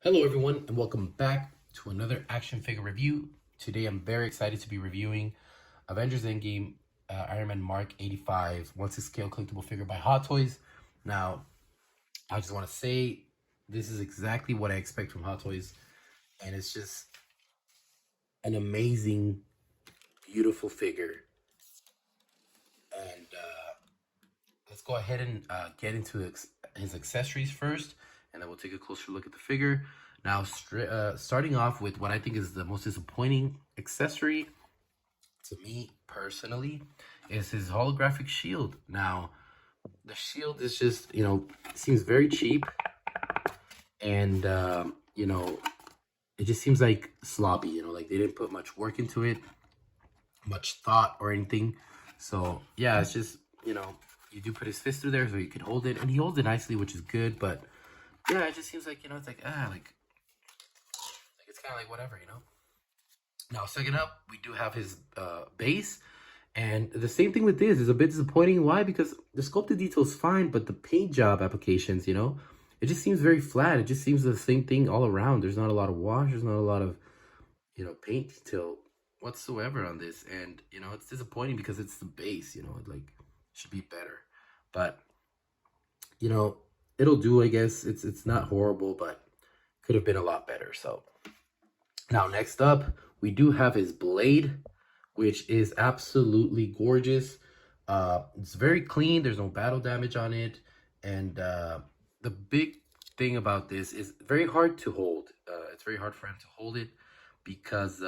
Hello everyone and welcome back to another action figure review. Today I'm very excited to be reviewing Avengers Endgame Iron Man Mark 85 once a scale collectible figure by Hot Toys. Now, I just want to say this is exactly what I expect from Hot Toys, and it's just an amazing, beautiful figure. And let's go ahead and get into his accessories first, and then we'll take a closer look at the figure. Now, starting off with what I think is the most disappointing accessory to me personally is his holographic shield. Now, the shield is just, seems very cheap, and, it just seems like sloppy, like they didn't put much work into it, much thought or anything. So, yeah, it's just, you do put his fist through there so you can hold it, and he holds it nicely, which is good, but yeah, it just seems like, it's like it's kind of like whatever. Now, second up, we do have his base. And the same thing with this is a bit disappointing. Why? Because the sculpted detail is fine, but the paint job applications, it just seems very flat. It just seems the same thing all around. There's not a lot of wash. There's not a lot of, paint detail whatsoever on this. And, it's disappointing because it's the base, it should be better. But, it'll do, I guess. It's not horrible, but could have been a lot better. So now next up, we do have his blade, which is absolutely gorgeous. It's very clean. There's no battle damage on it. And the big thing about this is very hard to hold. It's very hard for him to hold it because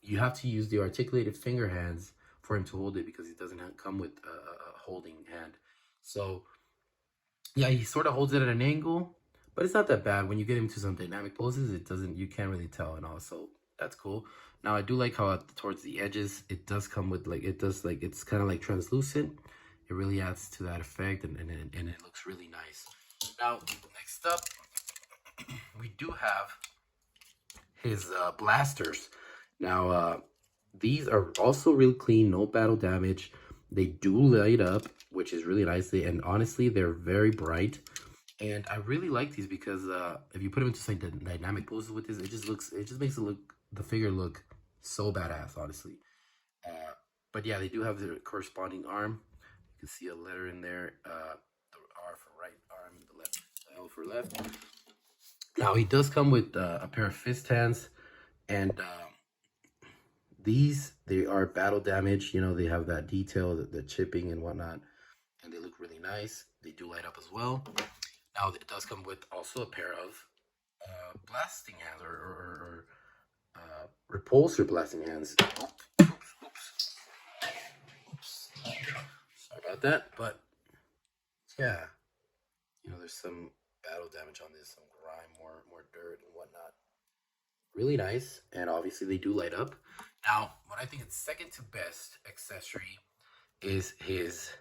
you have to use the articulated finger hands for him to hold it because he doesn't come with a holding hand. So yeah, he sort of holds it at an angle, but it's not that bad. When you get into some dynamic poses, you can't really tell and all. So that's cool. Now, I do like how towards the edges, it does come with it's kind of like translucent. It really adds to that effect, and it looks really nice. Now, next up, we do have his blasters. Now, these are also really clean, no battle damage. They do light up, which is really nice. And honestly, they're very bright. And I really like these because if you put them into some dynamic poses with this, it just makes the figure look so badass, honestly. But yeah, they do have the corresponding arm. You can see a letter in there. The R for right arm, the L for left. Now he does come with a pair of fist hands, and they are battle damage. They have that detail, the chipping and whatnot, and they look really nice. They do light up as well. Now it does come with also a pair of blasting hands or repulsor blasting hands. Oops. Sorry about that, but yeah, there's some battle damage on this, some grime, more dirt and whatnot. Really nice, and obviously they do light up. Now, what I think is second to best accessory is his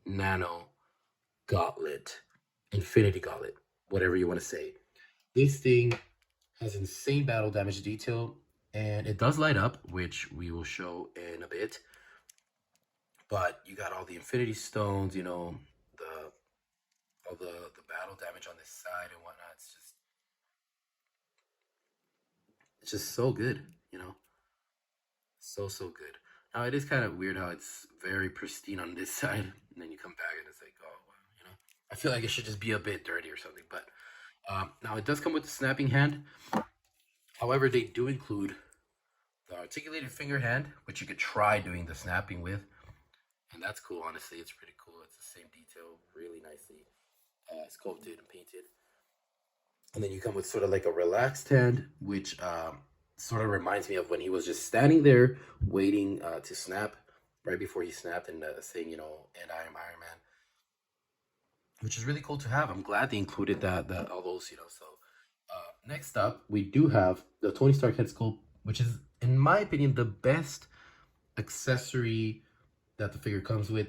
nano gauntlet, infinity gauntlet, whatever you want to say. This thing has insane battle damage detail, and it does light up, which we will show in a bit. But you got all the infinity stones, all the battle damage on this side and whatnot. It's just so good, so good. Now it is kind of weird how it's very pristine on this side, and then you come back and it's like, oh wow. I feel like it should just be a bit dirty or something. But now it does come with the snapping hand. However, they do include the articulated finger hand, which you could try doing the snapping with, and that's cool. Honestly, it's pretty cool. It's the same detail, really nicely sculpted and painted. And then you come with sort of like a relaxed hand, which sort of reminds me of when he was just standing there waiting to snap right before he snapped and saying, and I am Iron Man, which is really cool to have. I'm glad they included that all those. So next up, we do have the Tony Stark head sculpt, which is, in my opinion, the best accessory that the figure comes with.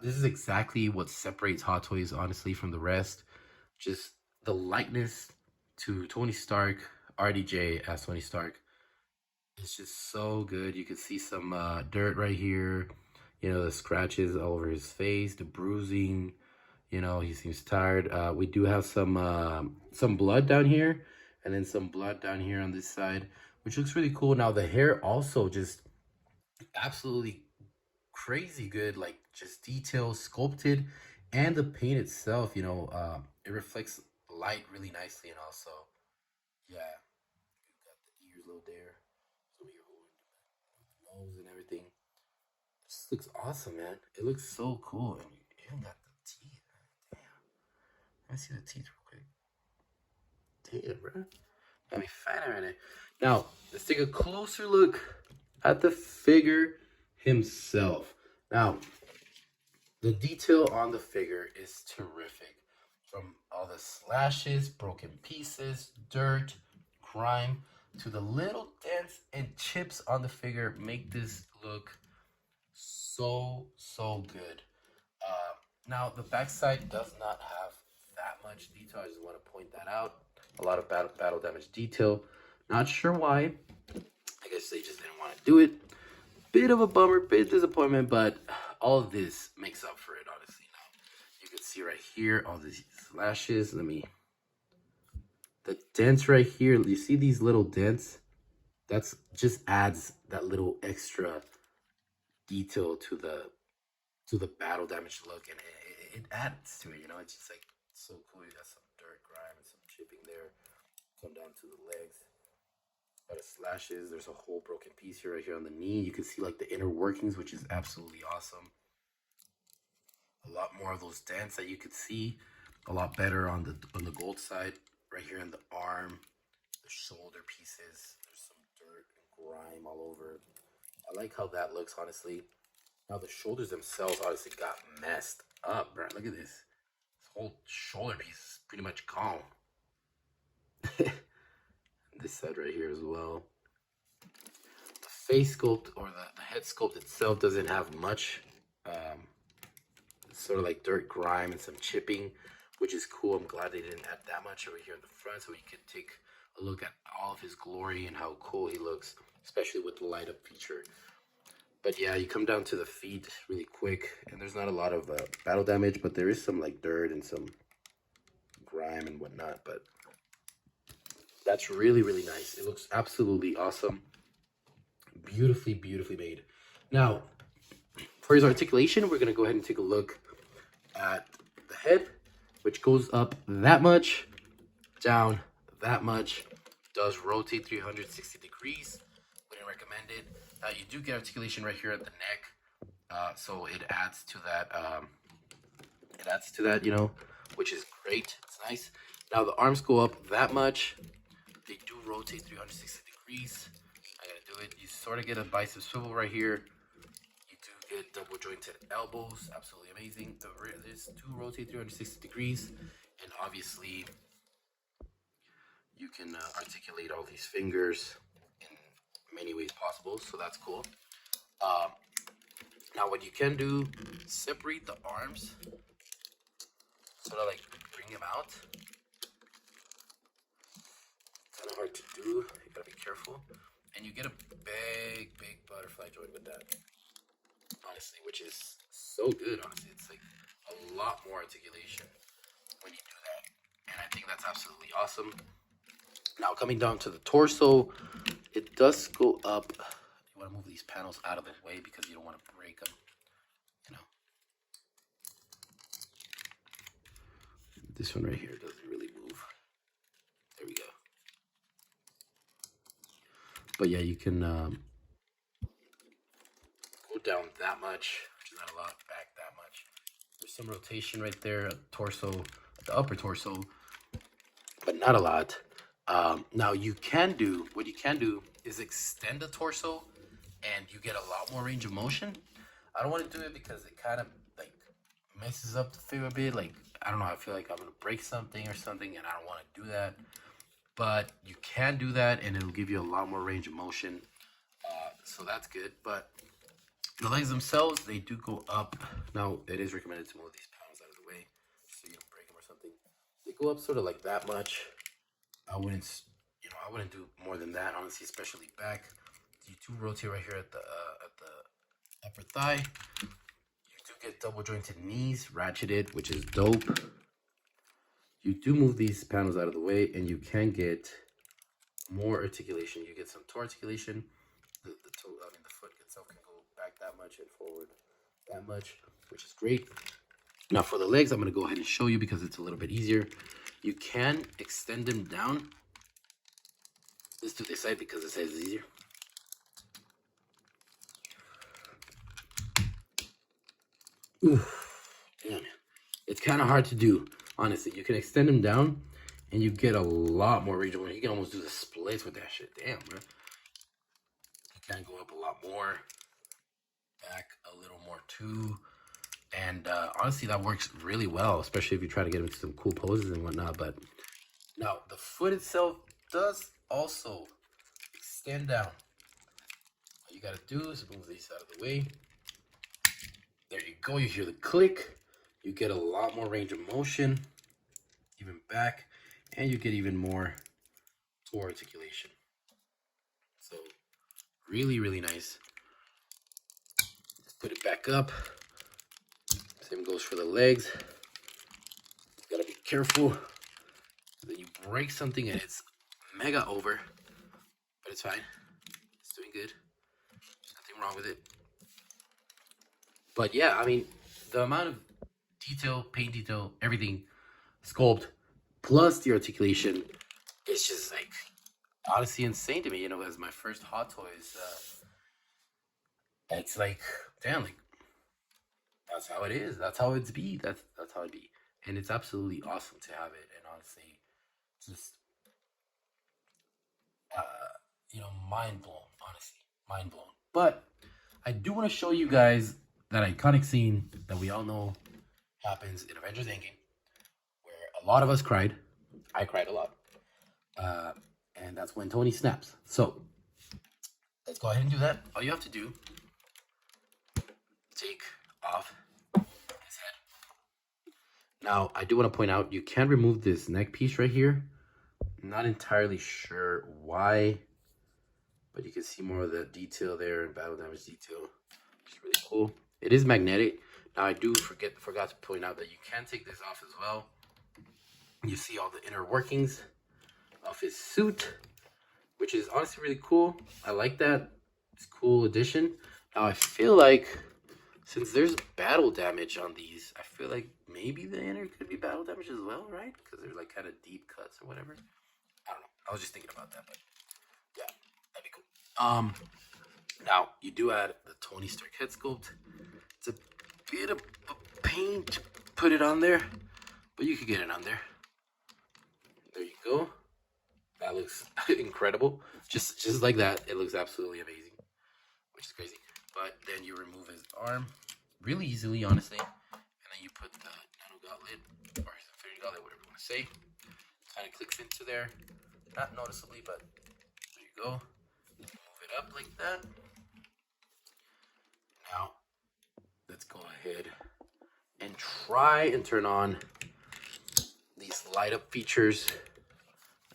This is exactly what separates Hot Toys, honestly, from the rest. Just the likeness to Tony Stark, RDJ as Tony Stark. It's just so good. You can see some dirt right here. The scratches all over his face, the bruising. You know, he seems tired. We do have some blood down here, and then some blood down here on this side, which looks really cool. Now the hair also just absolutely crazy good, like just detailed, sculpted, and the paint itself. You know, it reflects light really nicely, and also, yeah, you got the ears low there, so you're holding the nose and everything. This looks awesome, man. It looks so cool, and you even got the teeth. Damn, let me see the teeth real quick. Damn, bro. Got me fat already. Now, let's take a closer look at the figure himself. Now, the detail on the figure is terrific. From all the slashes, broken pieces, dirt, grime, to the little dents and chips on the figure make this look so good. Now the backside does not have that much detail. I just want to point that out. A lot of battle damage detail. Not sure why. I guess they just didn't want to do it. Bit of a bummer, bit disappointment, but all of this makes up for it, honestly. Now you can see right here all these slashes. The dents right here. You see these little dents? That's just adds that little extra detail to the battle damage look, and it adds to it. You know, it's just like so cool. You got some dirt, grime, and some chipping there. Come down to the legs. A lot of slashes. There's a whole broken piece here, right here on the knee. You can see like the inner workings, which is absolutely awesome. A lot more of those dents that you could see. A lot better on the gold side, right here on the arm, the shoulder pieces. There's some dirt and grime all over. I like how that looks, honestly. Now the shoulders themselves honestly got messed up, bro. Look at this. This whole shoulder piece is pretty much gone. This side right here as well. The face sculpt or the head sculpt itself doesn't have much. Sort of like dirt, grime, and some chipping, which is cool. I'm glad they didn't add that much over here in the front, so we could take a look at all of his glory and how cool he looks, especially with the light up feature. But yeah, you come down to the feet really quick, and there's not a lot of battle damage, but there is some like dirt and some grime and whatnot. But that's really nice. It looks absolutely awesome. Beautifully made. Now, for his articulation, we're gonna go ahead and take a look at the head, which goes up that much, down that much, does rotate 360 degrees. Wouldn't recommend it. You do get articulation right here at the neck, so it adds to that. You know, which is great. It's nice. Now the arms go up that much. They do rotate 360 degrees. I gotta do it. You sort of get a bicep swivel right here. You do get double jointed elbows. Absolutely amazing. This do rotate 360 degrees, and obviously you can articulate all these fingers in many ways possible, so that's cool. Now what you can do, separate the arms, sort of like bring them out. Kind of hard to do, you gotta be careful. And you get a big butterfly joint with that, honestly, which is so good, honestly. It's like a lot more articulation when you do that, and I think that's absolutely awesome. Now coming down to the torso, it does go up. You want to move these panels out of the way because you don't want to break them, you know. This one right here doesn't really move. There we go. But yeah, you can go down that much, which is not a lot, back that much. There's some rotation right there at the torso, at the upper torso, but not a lot. Now what you can do is extend the torso, and you get a lot more range of motion. I don't want to do it because it kind of like messes up the figure a bit. Like, I don't know, I feel like I'm gonna break something or something, and I don't want to do that. But you can do that, and it'll give you a lot more range of motion. So that's good. But the legs themselves, they do go up. Now, it is recommended to move these pounds out of the way so you don't break them or something. They go up sort of like that much. I wouldn't do more than that, honestly, especially back. You do rotate right here at the upper thigh. You do get double jointed knees, ratcheted, which is dope. You do move these panels out of the way, and you can get more articulation. You get some toe articulation. The foot itself can go back that much and forward that much, which is great. Now for the legs, I'm going to go ahead and show you because it's a little bit easier. You can extend them down. Let's do this side because this side is easier. Damn, it's kind of hard to do, honestly. You can extend them down, and you get a lot more range. You can almost do the splits with that shit. Damn, bro. You can go up a lot more, back a little more too, and honestly, that works really well, especially if you try to get into some cool poses and whatnot. But now the foot itself does also extend down. All you gotta do is move these out of the way. There you go. You hear the click. You get a lot more range of motion, even back, and you get even more toe articulation. So really, really nice. Just put it back up. Same goes for the legs. You gotta be careful that you break something and it's mega over, but it's fine. It's doing good. There's nothing wrong with it. But yeah, I mean, the amount of detail, paint detail, everything, sculpt, plus the articulation, it's just like honestly insane to me. You know, as my first Hot Toys, it's like, damn, like that's how it is. That's how it's be. That's how it be, and it's absolutely awesome to have it. And honestly, just mind blown. Honestly, mind blown. But I do want to show you guys that iconic scene that we all know happens in Avengers Endgame, where a lot of us cried. I cried a lot. And that's when Tony snaps. So let's go ahead and do that. All you have to do, take off his head. Now, I do want to point out, you can remove this neck piece right here. I'm not entirely sure why, but you can see more of the detail there and battle damage detail. It's really cool. It is magnetic. Now, I do forgot to point out that you can take this off as well. You see all the inner workings of his suit, which is honestly really cool. I like that. It's a cool addition. Now, I feel like since there's battle damage on these, I feel like maybe the inner could be battle damage as well, right? Because they're like kind of deep cuts or whatever. I don't know. I was just thinking about that, but yeah, that'd be cool. Now you do add the Tony Stark head sculpt. It's a bit of a pain to put it on there, but you could get it on there. There you go. That looks incredible. Just like that, it looks absolutely amazing, which is crazy. But then you remove his arm really easily, honestly, and then you put the nano gauntlet or his infinity gauntlet, whatever you want to say. Kind of clicks into there, not noticeably, but there you go. Move it up like that. Now, let's go ahead and try and turn on these light up features.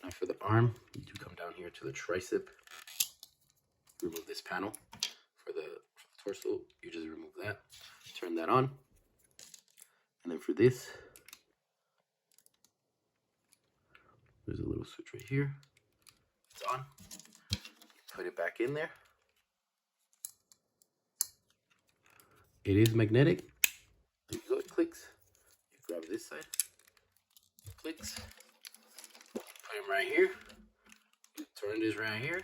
Now for the arm, you do come down here to the tricep. Remove this panel. For the torso, you just remove that. Turn that on. And then for this, there's a little switch right here. It's on. Put it back in there. It is magnetic. There you go, it clicks. You grab this side. It clicks. Put him right here. You turn this right here.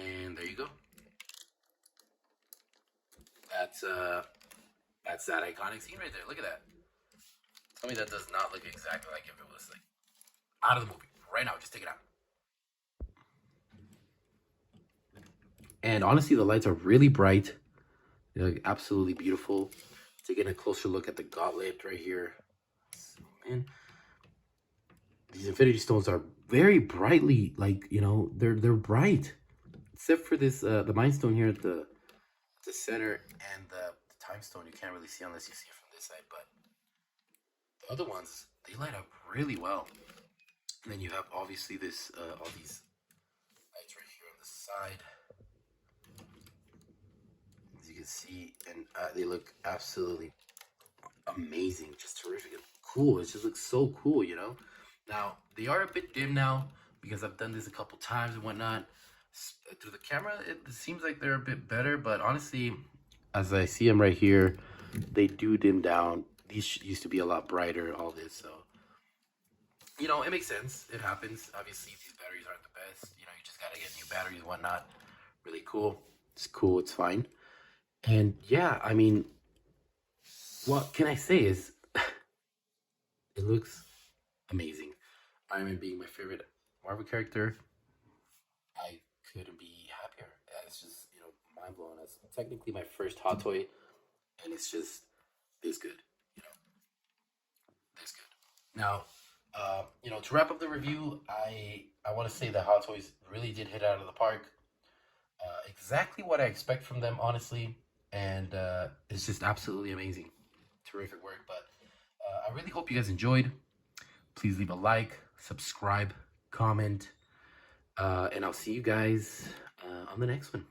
And there you go. That's that iconic scene right there. Look at that. Tell me that does not look exactly like if it was like out of the movie. Right now, just take it out. And honestly, the lights are really bright. They look absolutely beautiful. Taking a closer look at the gauntlet right here. Man, these Infinity Stones are very brightly, like, you know, they're bright. Except for this, the Mind Stone here at the center, and the Time Stone you can't really see unless you see it from this side. But the other ones, they light up really well. And then you have obviously this, all these lights right here on the side. As you can see, and they look absolutely amazing, just terrific and cool. It just looks so cool, you know. Now they are a bit dim now because I've done this a couple times and whatnot. Through the camera, it seems like they're a bit better, but honestly, as I see them right here, they do dim down. These used to be a lot brighter, all this, so you know, it makes sense. It happens. Obviously, these batteries aren't the best. You know, you just gotta get new batteries and whatnot. Really cool. It's cool. It's fine. And yeah, I mean, what can I say is it looks amazing. Iron Man being my favorite Marvel character, I couldn't be happier. It's just, you know, mind blowing. It's technically my first Hot Toy, and it's just this good, you know, this good. Now, you know, to wrap up the review, I want to say that Hot Toys really did hit out of the park. Exactly what I expect from them, honestly, and it's just absolutely amazing, terrific work. But I really hope you guys enjoyed. Please leave a like, subscribe, comment, and I'll see you guys on the next one.